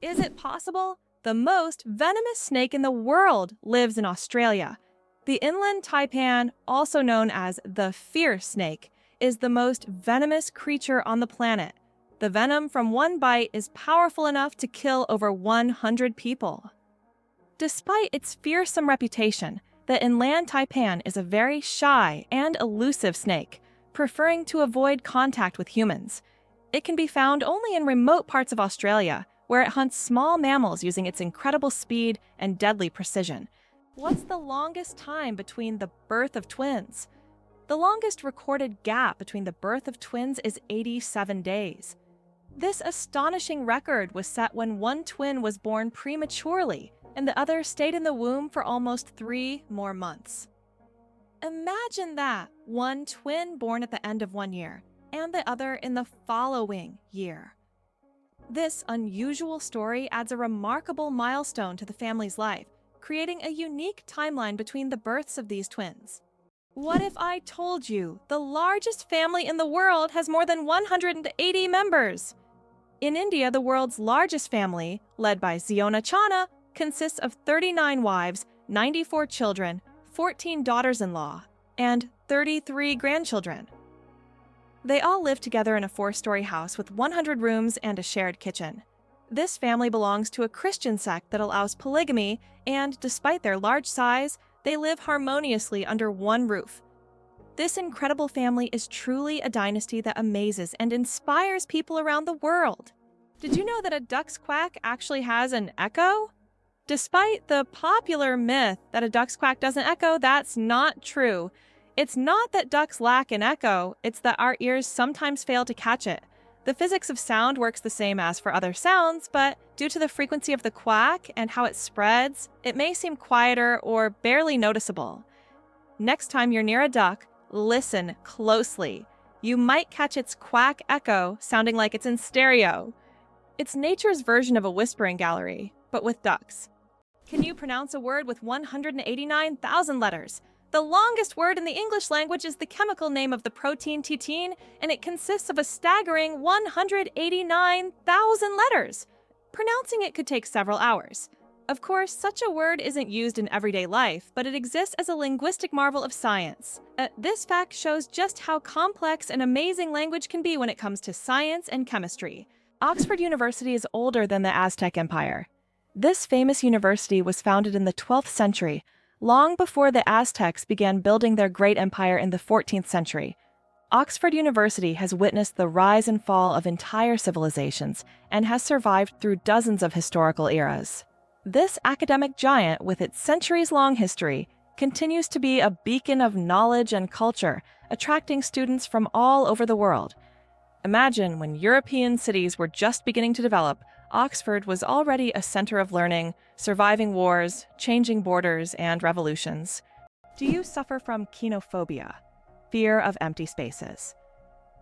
Is it possible? The most venomous snake in the world lives in Australia. The inland taipan, also known as the fierce snake, is the most venomous creature on the planet. The venom from one bite is powerful enough to kill over 100 people. Despite its fearsome reputation, the inland taipan is a very shy and elusive snake, preferring to avoid contact with humans. It can be found only in remote parts of Australia, where it hunts small mammals using its incredible speed and deadly precision. What's the longest time between the birth of twins? The longest recorded gap between the birth of twins is 87 days. This astonishing record was set when one twin was born prematurely and the other stayed in the womb for almost 3 more months. Imagine that, one twin born at the end of 1 year and the other in the following year. This unusual story adds a remarkable milestone to the family's life, creating a unique timeline between the births of these twins. What if I told you the largest family in the world has more than 180 members? In India, the world's largest family, led by Ziona Chana, consists of 39 wives, 94 children, 14 daughters-in-law, and 33 grandchildren. They all live together in a 4-story house with 100 rooms and a shared kitchen. This family belongs to a Christian sect that allows polygamy, and despite their large size, they live harmoniously under one roof. This incredible family is truly a dynasty that amazes and inspires people around the world. Did you know that a duck's quack actually has an echo? Despite the popular myth that a duck's quack doesn't echo, that's not true. It's not that ducks lack an echo, it's that our ears sometimes fail to catch it. The physics of sound works the same as for other sounds, but due to the frequency of the quack and how it spreads, it may seem quieter or barely noticeable. Next time you're near a duck, listen closely. You might catch its quack echo sounding like it's in stereo. It's nature's version of a whispering gallery, but with ducks. Can you pronounce a word with 189,000 letters? The longest word in the English language is the chemical name of the protein titin, and it consists of a staggering 189,000 letters. Pronouncing it could take several hours. Of course, such a word isn't used in everyday life, but it exists as a linguistic marvel of science. This fact shows just how complex and amazing language can be when it comes to science and chemistry. Oxford University is older than the Aztec Empire. This famous university was founded in the 12th century, long before the Aztecs began building their great empire in the 14th century. Oxford University has witnessed the rise and fall of entire civilizations and has survived through dozens of historical eras. This academic giant, with its centuries-long history, continues to be a beacon of knowledge and culture, attracting students from all over the world. Imagine when European cities were just beginning to develop, Oxford was already a center of learning, surviving wars, changing borders, and revolutions. Do you suffer from kenophobia, fear of empty spaces?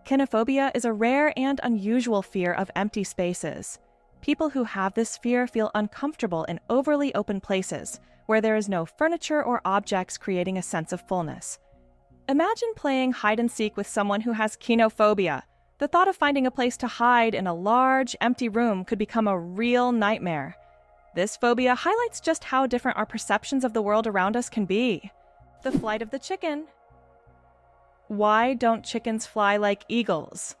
Kenophobia is a rare and unusual fear of empty spaces. People who have this fear feel uncomfortable in overly open places, where there is no furniture or objects creating a sense of fullness. Imagine playing hide-and-seek with someone who has kenophobia. The thought of finding a place to hide in a large, empty room could become a real nightmare. This phobia highlights just how different our perceptions of the world around us can be. The flight of the chicken. Why don't chickens fly like eagles?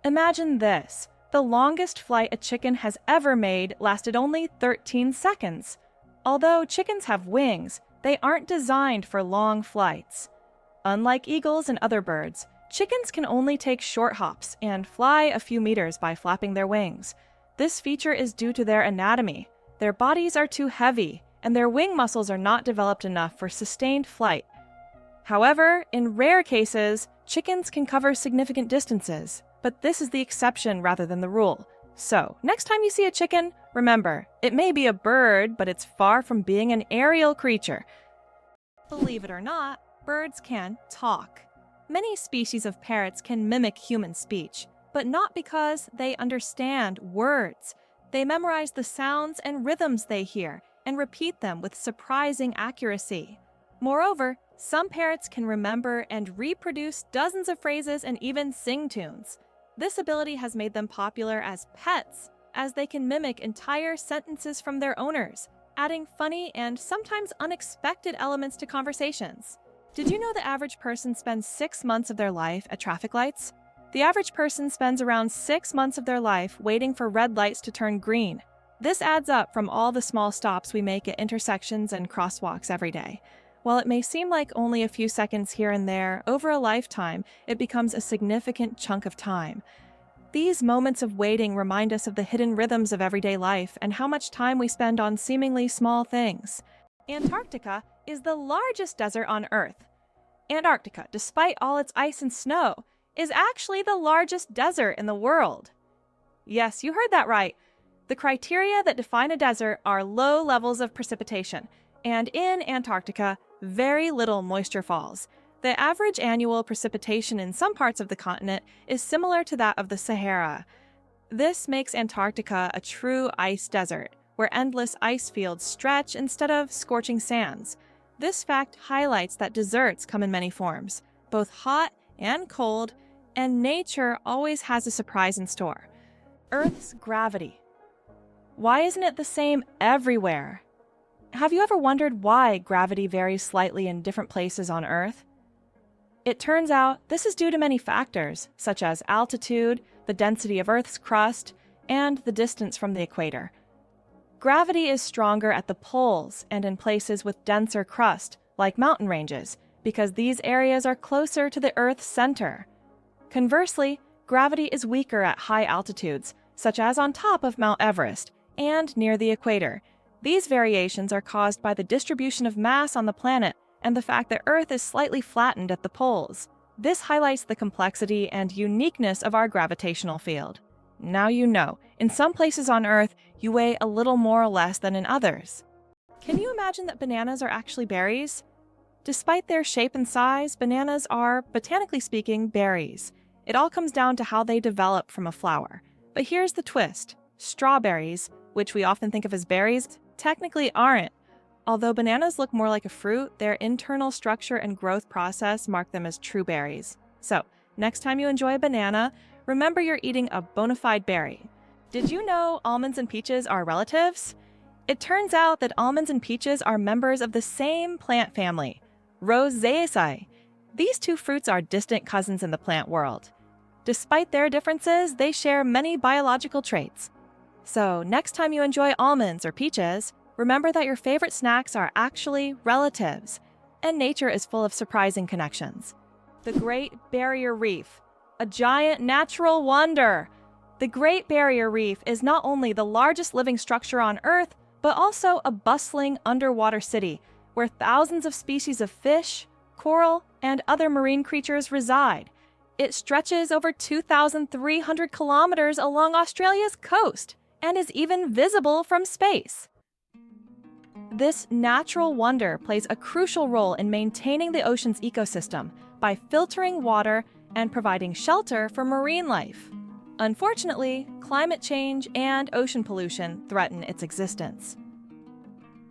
Imagine this. The longest flight a chicken has ever made lasted only 13 seconds. Although chickens have wings, they aren't designed for long flights. Unlike eagles and other birds, chickens can only take short hops and fly a few meters by flapping their wings. This feature is due to their anatomy. Their bodies are too heavy, and their wing muscles are not developed enough for sustained flight. However, in rare cases, chickens can cover significant distances, but this is the exception rather than the rule. So, next time you see a chicken, remember, it may be a bird, but it's far from being an aerial creature. Believe it or not, birds can talk. Many species of parrots can mimic human speech, but not because they understand words. They memorize the sounds and rhythms they hear and repeat them with surprising accuracy. Moreover, some parrots can remember and reproduce dozens of phrases and even sing tunes. This ability has made them popular as pets, as they can mimic entire sentences from their owners, adding funny and sometimes unexpected elements to conversations. Did you know the average person spends 6 months of their life at traffic lights? The average person spends around 6 months of their life waiting for red lights to turn green. This adds up from all the small stops we make at intersections and crosswalks every day. While it may seem like only a few seconds here and there, over a lifetime, it becomes a significant chunk of time. These moments of waiting remind us of the hidden rhythms of everyday life and how much time we spend on seemingly small things. Antarctica is the largest desert on Earth. Antarctica, despite all its ice and snow, is actually the largest desert in the world. Yes, you heard that right. The criteria that define a desert are low levels of precipitation, and in Antarctica, very little moisture falls. The average annual precipitation in some parts of the continent is similar to that of the Sahara. This makes Antarctica a true ice desert, where endless ice fields stretch instead of scorching sands. This fact highlights that deserts come in many forms, both hot and cold, and nature always has a surprise in store. Earth's gravity. Why isn't it the same everywhere? Have you ever wondered why gravity varies slightly in different places on Earth? It turns out this is due to many factors, such as altitude, the density of Earth's crust, and the distance from the equator. Gravity is stronger at the poles and in places with denser crust, like mountain ranges, because these areas are closer to the Earth's center. Conversely, gravity is weaker at high altitudes, such as on top of Mount Everest, and near the equator. These variations are caused by the distribution of mass on the planet and the fact that Earth is slightly flattened at the poles. This highlights the complexity and uniqueness of our gravitational field. Now you know, in some places on Earth, you weigh a little more or less than in others. Can you imagine that bananas are actually berries? Despite their shape and size, bananas are, botanically speaking, berries. It all comes down to how they develop from a flower. But here's the twist. Strawberries, which we often think of as berries, technically aren't. Although bananas look more like a fruit, their internal structure and growth process mark them as true berries. So, next time you enjoy a banana, remember you're eating a bona fide berry. Did you know almonds and peaches are relatives? It turns out that almonds and peaches are members of the same plant family, Rosaceae. These two fruits are distant cousins in the plant world. Despite their differences, they share many biological traits. So, next time you enjoy almonds or peaches, remember that your favorite snacks are actually relatives, and nature is full of surprising connections. The Great Barrier Reef, a giant natural wonder. The Great Barrier Reef is not only the largest living structure on Earth, but also a bustling underwater city where thousands of species of fish, coral, and other marine creatures reside. It stretches over 2,300 kilometers along Australia's coast and is even visible from space. This natural wonder plays a crucial role in maintaining the ocean's ecosystem by filtering water and providing shelter for marine life. Unfortunately, climate change and ocean pollution threaten its existence.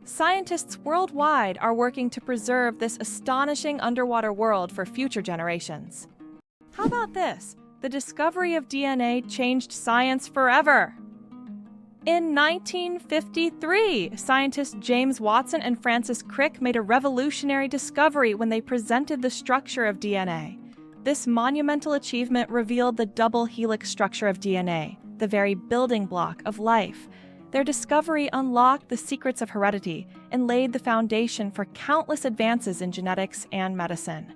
Scientists worldwide are working to preserve this astonishing underwater world for future generations. How about this? The discovery of DNA changed science forever. In 1953, scientists James Watson and Francis Crick made a revolutionary discovery when they presented the structure of DNA. This monumental achievement revealed the double helix structure of DNA, the very building block of life. Their discovery unlocked the secrets of heredity and laid the foundation for countless advances in genetics and medicine.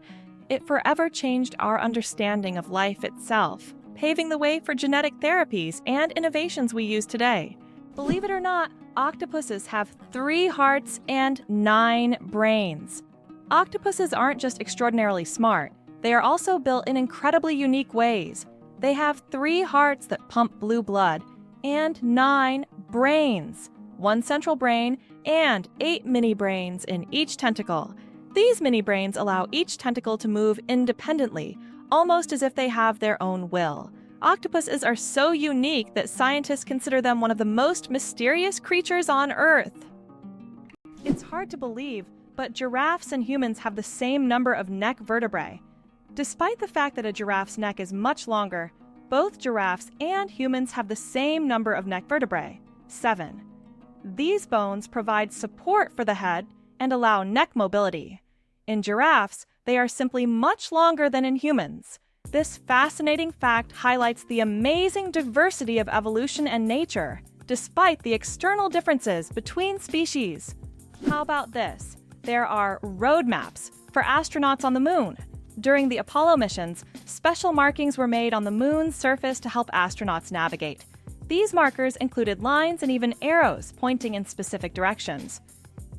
It forever changed our understanding of life itself, paving the way for genetic therapies and innovations we use today. Believe it or not, octopuses have 3 hearts and 9 brains. Octopuses aren't just extraordinarily smart, they are also built in incredibly unique ways. They have 3 hearts that pump blue blood, and 9 brains, 1 central brain, and 8 mini brains in each tentacle. These mini brains allow each tentacle to move independently, almost as if they have their own will. Octopuses are so unique that scientists consider them one of the most mysterious creatures on Earth. It's hard to believe, but giraffes and humans have the same number of neck vertebrae. Despite the fact that a giraffe's neck is much longer, Both giraffes and humans have the same number of neck vertebrae, 7. These bones provide support for the head and allow neck mobility. In giraffes, they are simply much longer than in humans. This fascinating fact highlights the amazing diversity of evolution and nature, despite the external differences between species. How about this? There are road maps for astronauts on the moon. During the Apollo missions, special markings were made on the moon's surface to help astronauts navigate. These markers included lines and even arrows pointing in specific directions.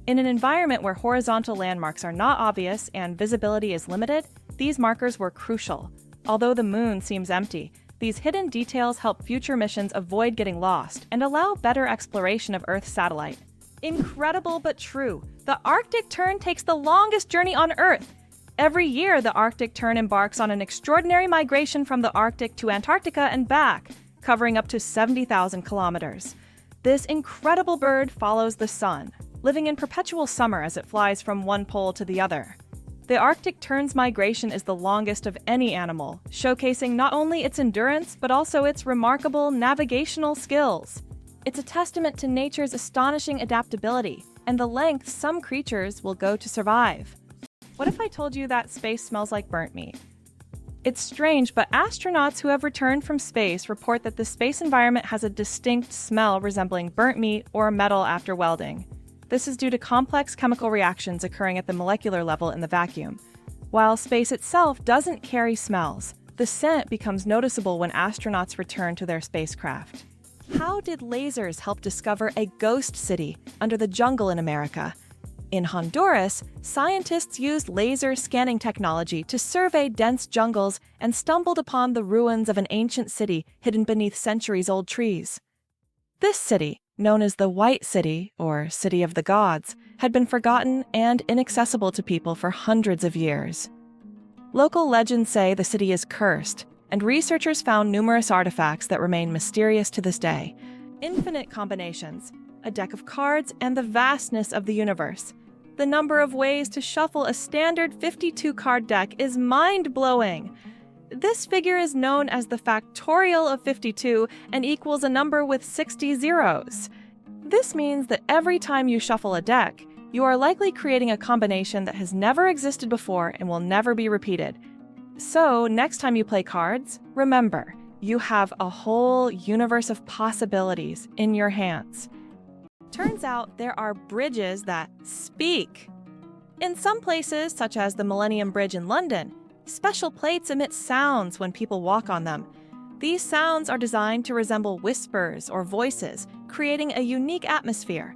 In an environment where horizontal landmarks are not obvious and visibility is limited, these markers were crucial. Although the moon seems empty, these hidden details help future missions avoid getting lost and allow better exploration of Earth's satellite. Incredible but true, the Arctic tern takes the longest journey on Earth. Every year, the Arctic tern embarks on an extraordinary migration from the Arctic to Antarctica and back, covering up to 70,000 kilometers. This incredible bird follows the sun, living in perpetual summer as it flies from one pole to the other. The Arctic tern's migration is the longest of any animal, showcasing not only its endurance but also its remarkable navigational skills. It's a testament to nature's astonishing adaptability and the length some creatures will go to survive. What if I told you that space smells like burnt meat? It's strange, but astronauts who have returned from space report that the space environment has a distinct smell resembling burnt meat or metal after welding. This is due to complex chemical reactions occurring at the molecular level in the vacuum. While space itself doesn't carry smells, the scent becomes noticeable when astronauts return to their spacecraft. How did lasers help discover a ghost city under the jungle in America? In Honduras, scientists used laser scanning technology to survey dense jungles and stumbled upon the ruins of an ancient city hidden beneath centuries-old trees. This city, known as the White City, or City of the Gods, had been forgotten and inaccessible to people for hundreds of years. Local legends say the city is cursed, and researchers found numerous artifacts that remain mysterious to this day. Infinite combinations, a deck of cards, and the vastness of the universe. The number of ways to shuffle a standard 52-card deck is mind-blowing. This figure is known as the factorial of 52 and equals a number with 60 zeros. This means that every time you shuffle a deck, you are likely creating a combination that has never existed before and will never be repeated. So, next time you play cards, remember, you have a whole universe of possibilities in your hands. Turns out there are bridges that speak. In some places, such as the Millennium Bridge in London, special plates emit sounds when people walk on them. These sounds are designed to resemble whispers or voices, creating a unique atmosphere.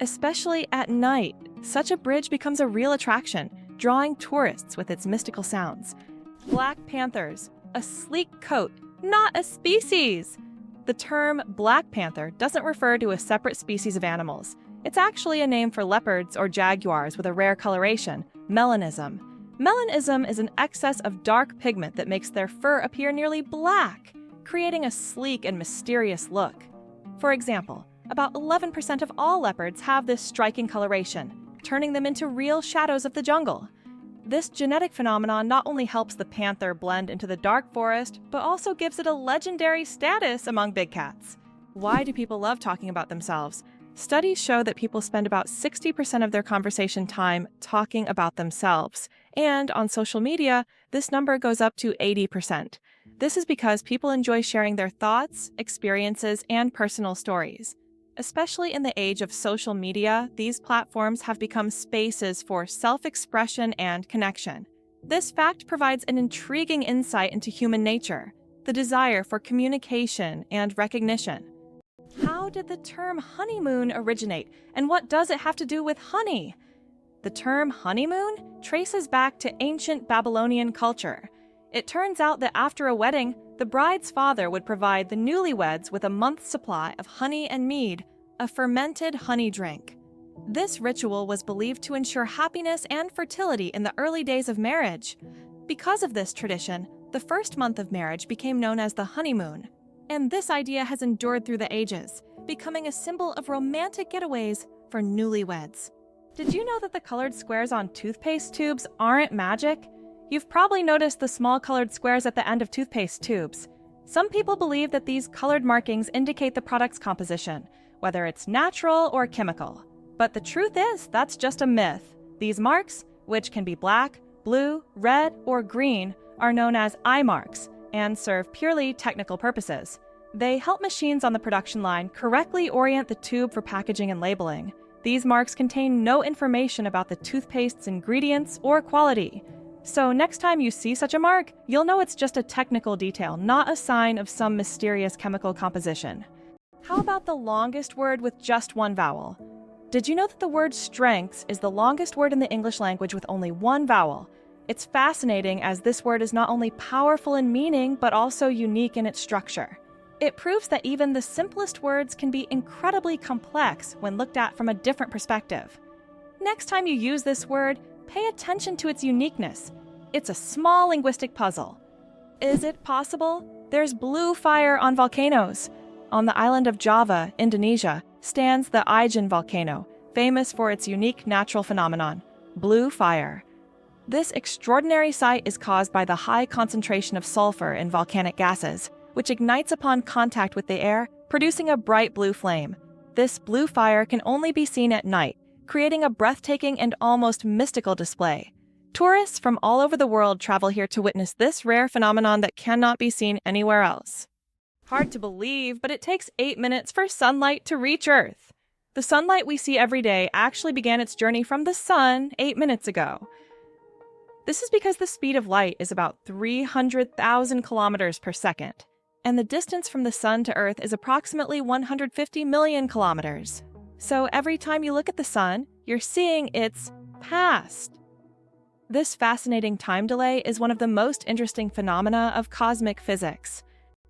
Especially at night, such a bridge becomes a real attraction, drawing tourists with its mystical sounds. Black panthers, a sleek coat, not a species! The term black panther doesn't refer to a separate species of animals. It's actually a name for leopards or jaguars with a rare coloration, melanism. Melanism is an excess of dark pigment that makes their fur appear nearly black, creating a sleek and mysterious look. For example, about 11% of all leopards have this striking coloration, turning them into real shadows of the jungle. This genetic phenomenon not only helps the panther blend into the dark forest, but also gives it a legendary status among big cats. Why do people love talking about themselves? Studies show that people spend about 60% of their conversation time talking about themselves, and on social media, this number goes up to 80%. This is because people enjoy sharing their thoughts, experiences, and personal stories. Especially in the age of social media, these platforms have become spaces for self-expression and connection. This fact provides an intriguing insight into human nature, the desire for communication and recognition. How did the term honeymoon originate, and what does it have to do with honey? The term honeymoon traces back to ancient Babylonian culture. It turns out that after a wedding, the bride's father would provide the newlyweds with a month's supply of honey and mead, a fermented honey drink. This ritual was believed to ensure happiness and fertility in the early days of marriage. Because of this tradition, the first month of marriage became known as the honeymoon. And this idea has endured through the ages, becoming a symbol of romantic getaways for newlyweds. Did you know that the colored squares on toothpaste tubes aren't magic? You've probably noticed the small colored squares at the end of toothpaste tubes. Some people believe that these colored markings indicate the product's composition, whether it's natural or chemical. But the truth is, that's just a myth. These marks, which can be black, blue, red, or green, are known as eye marks and serve purely technical purposes. They help machines on the production line correctly orient the tube for packaging and labeling. These marks contain no information about the toothpaste's ingredients or quality. So next time you see such a mark, you'll know it's just a technical detail, not a sign of some mysterious chemical composition. How about the longest word with just one vowel? Did you know that the word strengths is the longest word in the English language with only one vowel? It's fascinating as this word is not only powerful in meaning, but also unique in its structure. It proves that even the simplest words can be incredibly complex when looked at from a different perspective. Next time you use this word, pay attention to its uniqueness. It's a small linguistic puzzle. Is it possible? There's blue fire on volcanoes. On the island of Java, Indonesia, stands the Ijen volcano, famous for its unique natural phenomenon, blue fire. This extraordinary sight is caused by the high concentration of sulfur in volcanic gases, which ignites upon contact with the air, producing a bright blue flame. This blue fire can only be seen at night, creating a breathtaking and almost mystical display. Tourists from all over the world travel here to witness this rare phenomenon that cannot be seen anywhere else. Hard to believe, but it takes 8 minutes for sunlight to reach Earth. The sunlight we see every day actually began its journey from the sun 8 minutes ago. This is because the speed of light is about 300,000 kilometers per second, and the distance from the sun to Earth is approximately 150 million kilometers. So every time you look at the sun, you're seeing its past. This fascinating time delay is one of the most interesting phenomena of cosmic physics.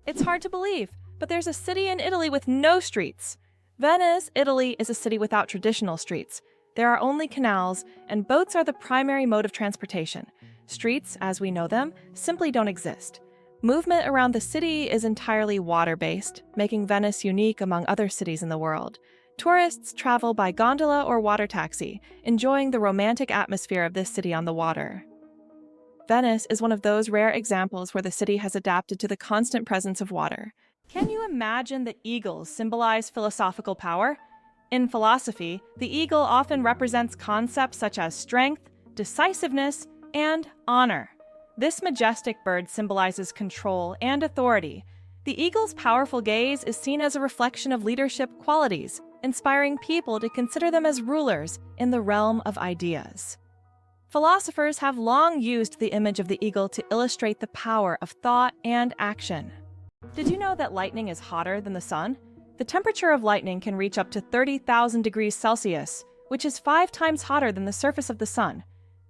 It's hard to believe, but there's a city in Italy with no streets. Venice, Italy, is a city without traditional streets. There are only canals, and boats are the primary mode of transportation. Streets, as we know them, simply don't exist. Movement around the city is entirely water-based, making Venice unique among other cities in the world. Tourists travel by gondola or water taxi, enjoying the romantic atmosphere of this city on the water. Venice is one of those rare examples where the city has adapted to the constant presence of water. Can you imagine that eagles symbolize philosophical power? In philosophy, the eagle often represents concepts such as strength, decisiveness, and honor. This majestic bird symbolizes control and authority. The eagle's powerful gaze is seen as a reflection of leadership qualities, inspiring people to consider them as rulers in the realm of ideas. Philosophers have long used the image of the eagle to illustrate the power of thought and action. Did you know that lightning is hotter than the sun? The temperature of lightning can reach up to 30,000 degrees Celsius, which is 5 times hotter than the surface of the sun.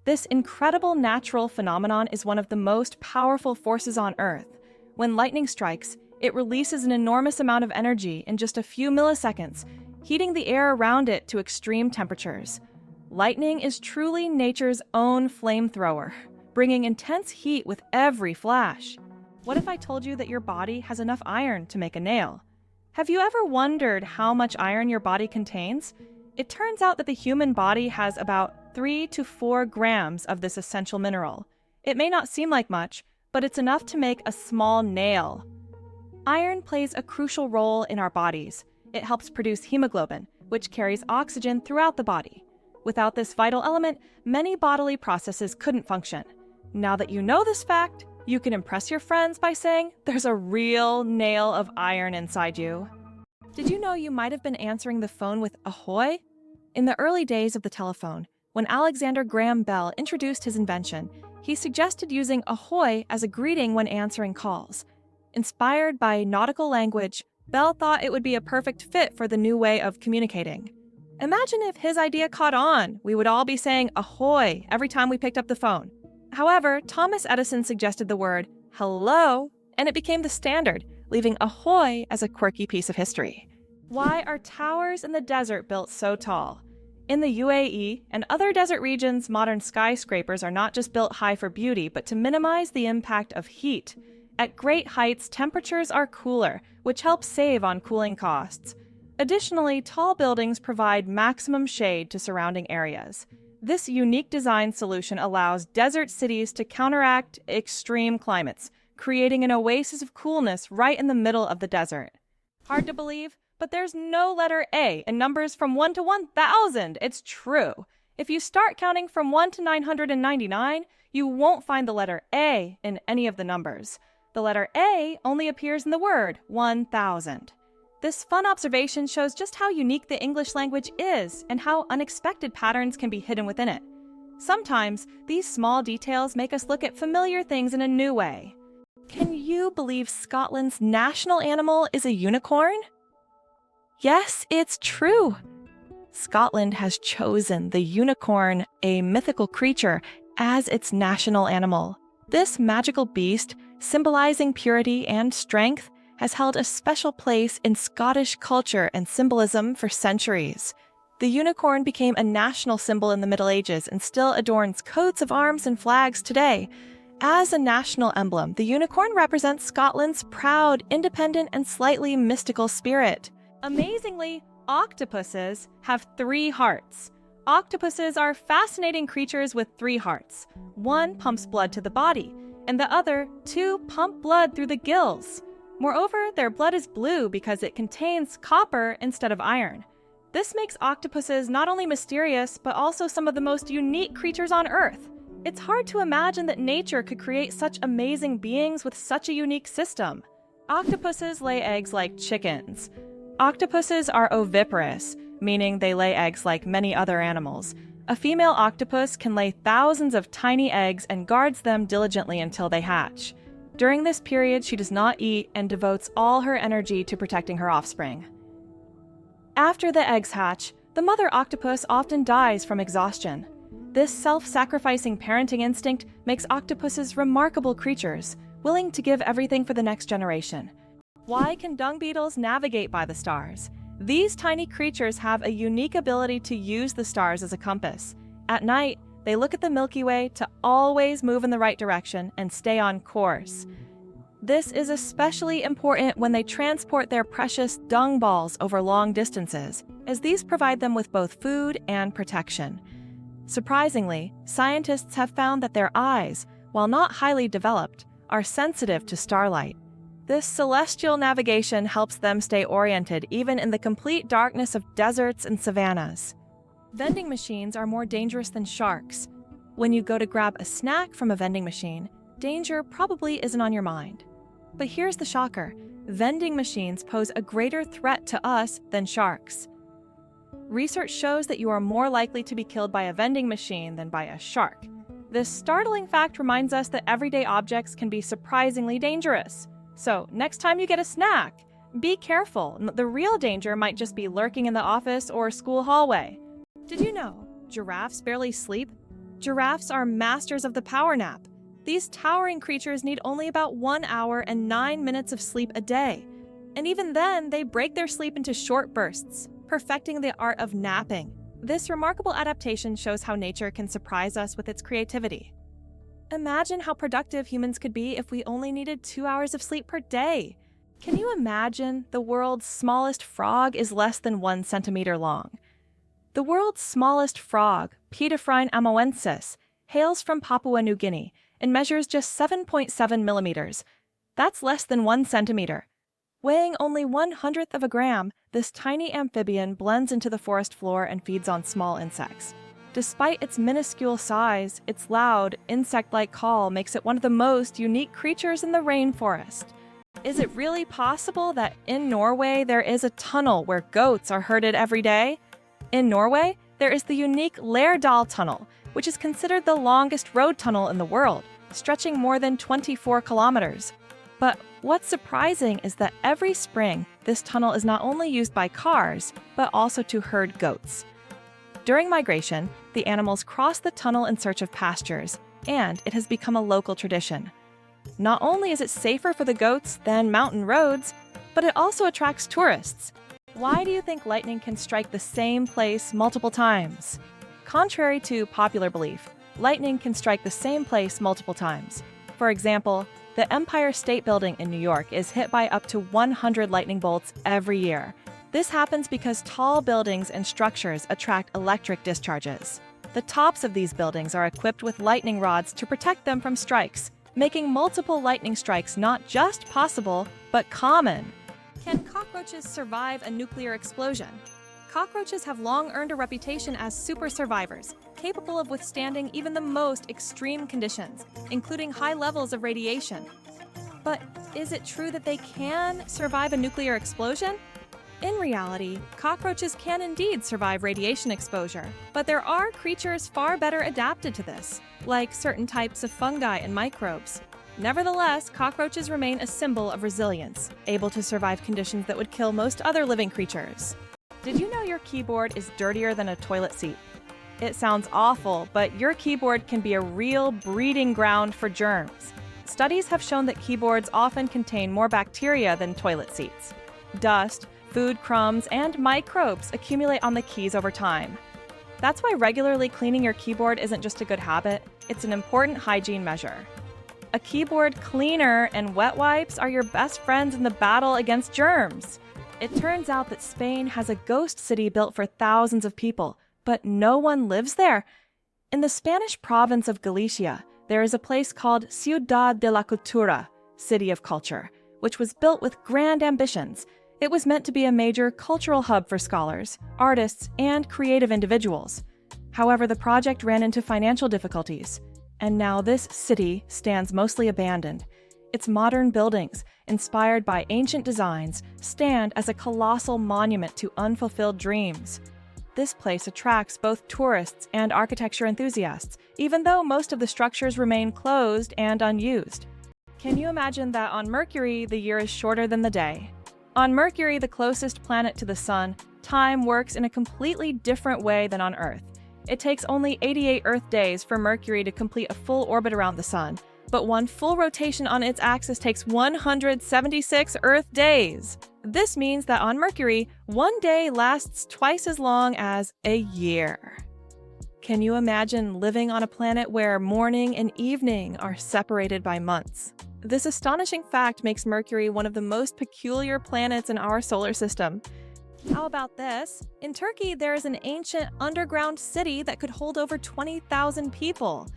This incredible natural phenomenon is one of the most powerful forces on Earth. When lightning strikes, it releases an enormous amount of energy in just a few milliseconds, heating the air around it to extreme temperatures. Lightning is truly nature's own flamethrower, bringing intense heat with every flash. What if I told you that your body has enough iron to make a nail? Have you ever wondered how much iron your body contains? It turns out that the human body has about 3 to 4 grams of this essential mineral. It may not seem like much, but it's enough to make a small nail. Iron plays a crucial role in our bodies. It helps produce hemoglobin, which carries oxygen throughout the body. Without this vital element, many bodily processes couldn't function. Now that you know this fact, you can impress your friends by saying there's a real nail of iron inside you. Did you know you might have been answering the phone with Ahoy? In the early days of the telephone, when Alexander Graham Bell introduced his invention, he suggested using Ahoy as a greeting when answering calls. Inspired by nautical language, Bell thought it would be a perfect fit for the new way of communicating. Imagine if his idea caught on. We would all be saying ahoy every time we picked up the phone. However, Thomas Edison suggested the word hello, and it became the standard, leaving ahoy as a quirky piece of history. Why are towers in the desert built so tall? In the UAE and other desert regions, modern skyscrapers are not just built high for beauty, but to minimize the impact of heat. At great heights, temperatures are cooler, which helps save on cooling costs. Additionally, tall buildings provide maximum shade to surrounding areas. This unique design solution allows desert cities to counteract extreme climates, creating an oasis of coolness right in the middle of the desert. Hard to believe, but there's no letter A in numbers from 1 to 1,000. It's true. If you start counting from 1 to 999, you won't find the letter A in any of the numbers. The letter A only appears in the word 1,000. This fun observation shows just how unique the English language is and how unexpected patterns can be hidden within it. Sometimes, these small details make us look at familiar things in a new way. Can you believe Scotland's national animal is a unicorn? Yes, it's true. Scotland has chosen the unicorn, a mythical creature, as its national animal. This magical beast, symbolizing purity and strength, has held a special place in Scottish culture and symbolism for centuries. The unicorn became a national symbol in the Middle Ages and still adorns coats of arms and flags today. As a national emblem, the unicorn represents Scotland's proud, independent, and slightly mystical spirit. Amazingly, octopuses have 3 hearts. Octopuses are fascinating creatures with 3 hearts. One pumps blood to the body, and the other 2 pump blood through the gills. Moreover, their blood is blue because it contains copper instead of iron. This makes octopuses not only mysterious, but also some of the most unique creatures on Earth. It's hard to imagine that nature could create such amazing beings with such a unique system. Octopuses lay eggs like chickens. Octopuses are oviparous, meaning they lay eggs like many other animals. A female octopus can lay thousands of tiny eggs and guards them diligently until they hatch. During this period, she does not eat and devotes all her energy to protecting her offspring. After the eggs hatch, the mother octopus often dies from exhaustion. This self-sacrificing parenting instinct makes octopuses remarkable creatures, willing to give everything for the next generation. Why can dung beetles navigate by the stars? These tiny creatures have a unique ability to use the stars as a compass. At night, they look at the Milky Way to always move in the right direction and stay on course. This is especially important when they transport their precious dung balls over long distances, as these provide them with both food and protection. Surprisingly, scientists have found that their eyes, while not highly developed, are sensitive to starlight. This celestial navigation helps them stay oriented even in the complete darkness of deserts and savannas. Vending machines are more dangerous than sharks. When you go to grab a snack from a vending machine, danger probably isn't on your mind. But here's the shocker: vending machines pose a greater threat to us than sharks. Research shows that you are more likely to be killed by a vending machine than by a shark. This startling fact reminds us that everyday objects can be surprisingly dangerous. So, next time you get a snack, be careful. The real danger might just be lurking in the office or school hallway. Did you know giraffes barely sleep? Giraffes are masters of the power nap. These towering creatures need only about 1 hour and 9 minutes of sleep a day. And even then, they break their sleep into short bursts, perfecting the art of napping. This remarkable adaptation shows how nature can surprise us with its creativity. Imagine how productive humans could be if we only needed 2 hours of sleep per day. Can you imagine the world's smallest frog is less than 1 centimeter long? The world's smallest frog, Pediphrine amoensis, hails from Papua New Guinea and measures just 7.7 millimeters. That's less than 1 centimeter. Weighing only 1/100th of a gram, this tiny amphibian blends into the forest floor and feeds on small insects. Despite its minuscule size, its loud, insect-like call makes it one of the most unique creatures in the rainforest. Is it really possible that in Norway there is a tunnel where goats are herded every day? In Norway, there is the unique Lærdal Tunnel, which is considered the longest road tunnel in the world, stretching more than 24 kilometers. But what's surprising is that every spring, this tunnel is not only used by cars, but also to herd goats. During migration, the animals cross the tunnel in search of pastures, and it has become a local tradition. Not only is it safer for the goats than mountain roads, but it also attracts tourists. Why do you think lightning can strike the same place multiple times? Contrary to popular belief, lightning can strike the same place multiple times. For example, the Empire State Building in New York is hit by up to 100 lightning bolts every year. This happens because tall buildings and structures attract electric discharges. The tops of these buildings are equipped with lightning rods to protect them from strikes, making multiple lightning strikes not just possible, but common. Can cockroaches survive a nuclear explosion? Cockroaches have long earned a reputation as super survivors, capable of withstanding even the most extreme conditions, including high levels of radiation. But is it true that they can survive a nuclear explosion? In reality, cockroaches can indeed survive radiation exposure, but there are creatures far better adapted to this, like certain types of fungi and microbes. Nevertheless, cockroaches remain a symbol of resilience, able to survive conditions that would kill most other living creatures. Did you know your keyboard is dirtier than a toilet seat? It sounds awful, but your keyboard can be a real breeding ground for germs. Studies have shown that keyboards often contain more bacteria than toilet seats. Dust, food crumbs, and microbes accumulate on the keys over time. That's why regularly cleaning your keyboard isn't just a good habit, it's an important hygiene measure. A keyboard cleaner and wet wipes are your best friends in the battle against germs. It turns out that Spain has a ghost city built for thousands of people, but no one lives there. In the Spanish province of Galicia, there is a place called Ciudad de la Cultura, City of Culture, which was built with grand ambitions. It was meant to be a major cultural hub for scholars, artists, and creative individuals. However, the project ran into financial difficulties, and now this city stands mostly abandoned. Its modern buildings, inspired by ancient designs, stand as a colossal monument to unfulfilled dreams. This place attracts both tourists and architecture enthusiasts, even though most of the structures remain closed and unused. Can you imagine that on Mercury, the year is shorter than the day? On Mercury, the closest planet to the Sun, time works in a completely different way than on Earth. It takes only 88 Earth days for Mercury to complete a full orbit around the Sun, but one full rotation on its axis takes 176 Earth days. This means that on Mercury, one day lasts twice as long as a year. Can you imagine living on a planet where morning and evening are separated by months? This astonishing fact makes Mercury one of the most peculiar planets in our solar system. How about this? In Turkey, there is an ancient underground city that could hold over 20,000 people.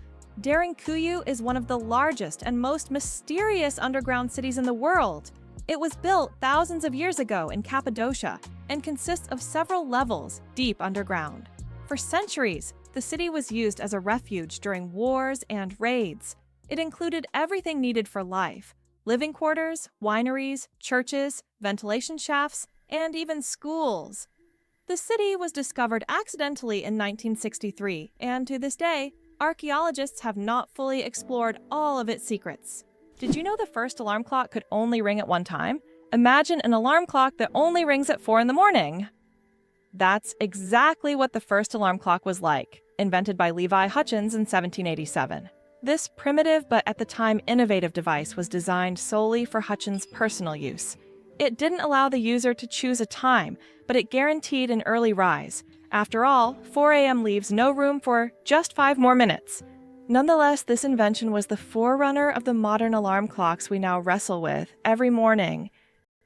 Derinkuyu is one of the largest and most mysterious underground cities in the world. It was built thousands of years ago in Cappadocia and consists of several levels deep underground. For centuries, the city was used as a refuge during wars and raids. It included everything needed for life: living quarters, wineries, churches, ventilation shafts, and even schools. The city was discovered accidentally in 1963, and to this day, archaeologists have not fully explored all of its secrets. Did you know the first alarm clock could only ring at one time? Imagine an alarm clock that only rings at 4 in the morning. That's exactly what the first alarm clock was like, invented by Levi Hutchins in 1787. This primitive but at the time innovative device was designed solely for Hutchins' personal use. It didn't allow the user to choose a time, but it guaranteed an early rise. After all, 4 a.m. leaves no room for just 5 more minutes. Nonetheless, this invention was the forerunner of the modern alarm clocks we now wrestle with every morning.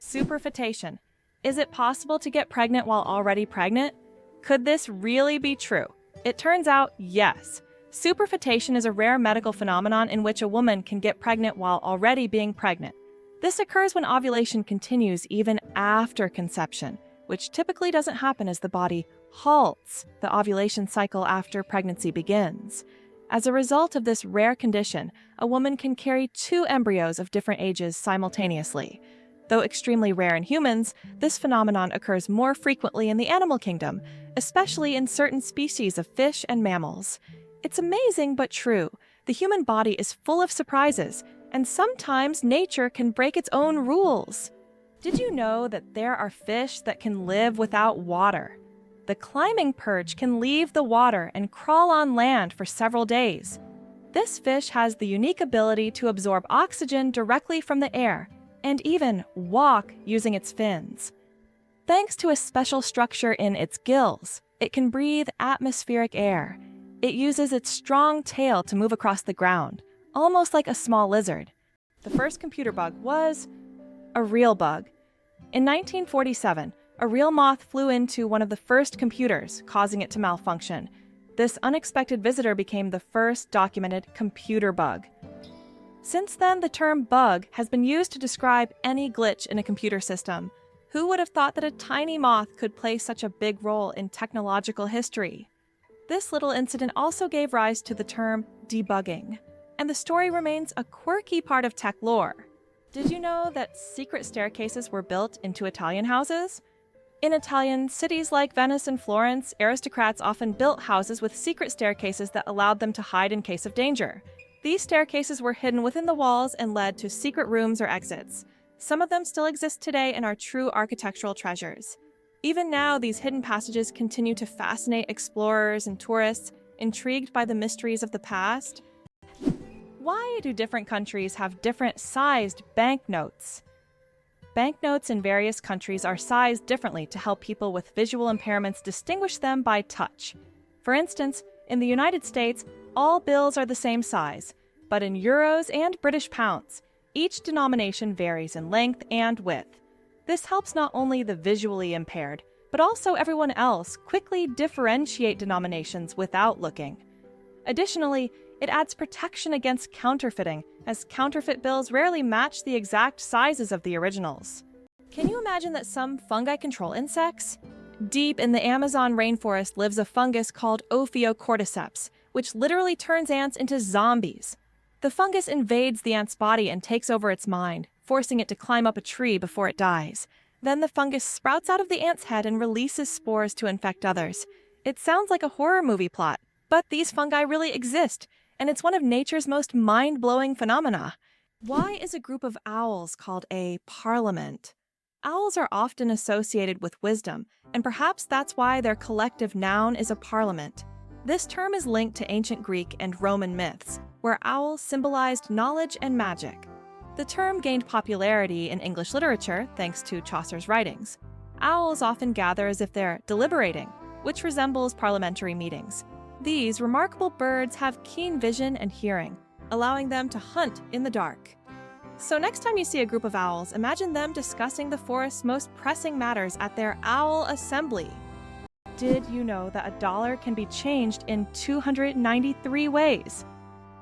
Superfetation. Is it possible to get pregnant while already pregnant? Could this really be true? It turns out, yes. Superfetation is a rare medical phenomenon in which a woman can get pregnant while already being pregnant. This occurs when ovulation continues even after conception, which typically doesn't happen as the body halts the ovulation cycle after pregnancy begins. As a result of this rare condition, a woman can carry 2 embryos of different ages simultaneously. Though extremely rare in humans, this phenomenon occurs more frequently in the animal kingdom, especially in certain species of fish and mammals. It's amazing but true. The human body is full of surprises, and sometimes nature can break its own rules. Did you know that there are fish that can live without water? The climbing perch can leave the water and crawl on land for several days. This fish has the unique ability to absorb oxygen directly from the air and even walk using its fins. Thanks to a special structure in its gills, it can breathe atmospheric air. It uses its strong tail to move across the ground, almost like a small lizard. The first computer bug was a real bug. In 1947, a real moth flew into one of the first computers, causing it to malfunction. This unexpected visitor became the first documented computer bug. Since then, the term bug has been used to describe any glitch in a computer system. Who would have thought that a tiny moth could play such a big role in technological history? This little incident also gave rise to the term debugging, and the story remains a quirky part of tech lore. Did you know that secret staircases were built into Italian houses? In Italian cities like Venice and Florence, aristocrats often built houses with secret staircases that allowed them to hide in case of danger. These staircases were hidden within the walls and led to secret rooms or exits. Some of them still exist today and are true architectural treasures. Even now, these hidden passages continue to fascinate explorers and tourists intrigued by the mysteries of the past. Why do different countries have different sized banknotes? Banknotes in various countries are sized differently to help people with visual impairments distinguish them by touch. For instance, in the United States, all bills are the same size, but in euros and British pounds, each denomination varies in length and width. This helps not only the visually impaired, but also everyone else quickly differentiate denominations without looking. Additionally, it adds protection against counterfeiting, as counterfeit bills rarely match the exact sizes of the originals. Can you imagine that some fungi control insects? Deep in the Amazon rainforest lives a fungus called Ophiocordyceps, which literally turns ants into zombies. The fungus invades the ant's body and takes over its mind, forcing it to climb up a tree before it dies. Then the fungus sprouts out of the ant's head and releases spores to infect others. It sounds like a horror movie plot, but these fungi really exist, and it's one of nature's most mind-blowing phenomena. Why is a group of owls called a parliament? Owls are often associated with wisdom, and perhaps that's why their collective noun is a parliament. This term is linked to ancient Greek and Roman myths, where owls symbolized knowledge and magic. The term gained popularity in English literature thanks to Chaucer's writings. Owls often gather as if they're deliberating, which resembles parliamentary meetings. These remarkable birds have keen vision and hearing, allowing them to hunt in the dark. So next time you see a group of owls, imagine them discussing the forest's most pressing matters at their owl assembly. Did you know that a dollar can be changed in 293 ways?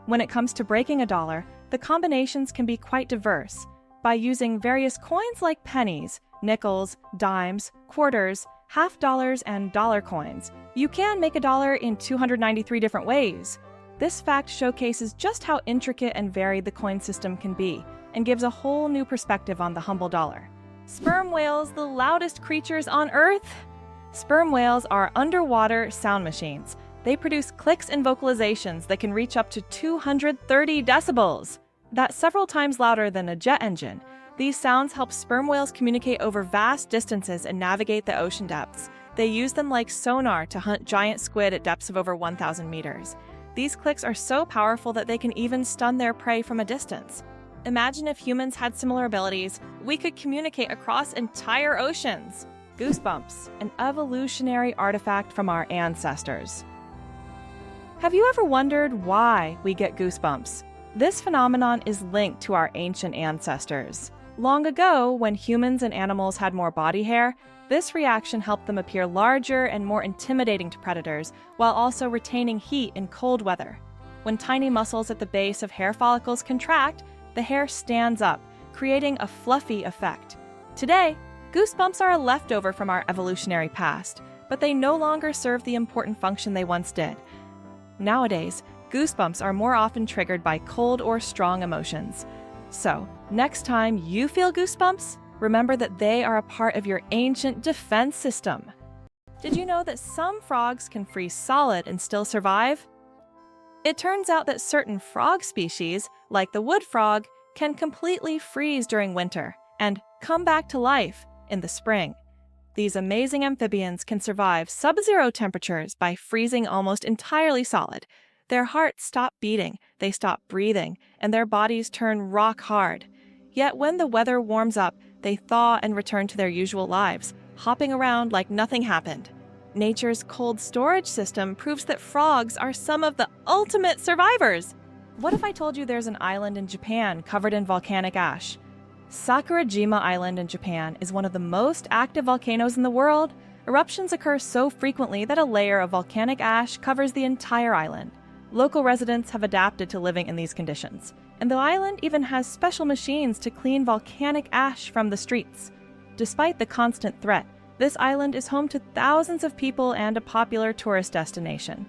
When it comes to breaking a dollar, the combinations can be quite diverse. By using various coins like pennies, nickels, dimes, quarters, half dollars, and dollar coins, you can make a dollar in 293 different ways. This fact showcases just how intricate and varied the coin system can be, and gives a whole new perspective on the humble dollar. Sperm whales, the loudest creatures on Earth? Sperm whales are underwater sound machines. They produce clicks and vocalizations that can reach up to 230 decibels. That's several times louder than a jet engine. These sounds help sperm whales communicate over vast distances and navigate the ocean depths. They use them like sonar to hunt giant squid at depths of over 1,000 meters. These clicks are so powerful that they can even stun their prey from a distance. Imagine if humans had similar abilities, we could communicate across entire oceans. Goosebumps, an evolutionary artifact from our ancestors. Have you ever wondered why we get goosebumps? This phenomenon is linked to our ancient ancestors. Long ago, when humans and animals had more body hair, this reaction helped them appear larger and more intimidating to predators, while also retaining heat in cold weather. When tiny muscles at the base of hair follicles contract, the hair stands up, creating a fluffy effect. Today, goosebumps are a leftover from our evolutionary past, but they no longer serve the important function they once did. Nowadays, goosebumps are more often triggered by cold or strong emotions. So, next time you feel goosebumps, remember that they are a part of your ancient defense system. Did you know that some frogs can freeze solid and still survive? It turns out that certain frog species, like the wood frog, can completely freeze during winter and come back to life in the spring. These amazing amphibians can survive sub-zero temperatures by freezing almost entirely solid. Their hearts stop beating, they stop breathing, and their bodies turn rock hard. Yet when the weather warms up, they thaw and return to their usual lives, hopping around like nothing happened. Nature's cold storage system proves that frogs are some of the ultimate survivors. What if I told you there's an island in Japan covered in volcanic ash? Sakurajima Island in Japan is one of the most active volcanoes in the world. Eruptions occur so frequently that a layer of volcanic ash covers the entire island. Local residents have adapted to living in these conditions. and the island even has special machines to clean volcanic ash from the streets. Despite the constant threat, this island is home to thousands of people and a popular tourist destination.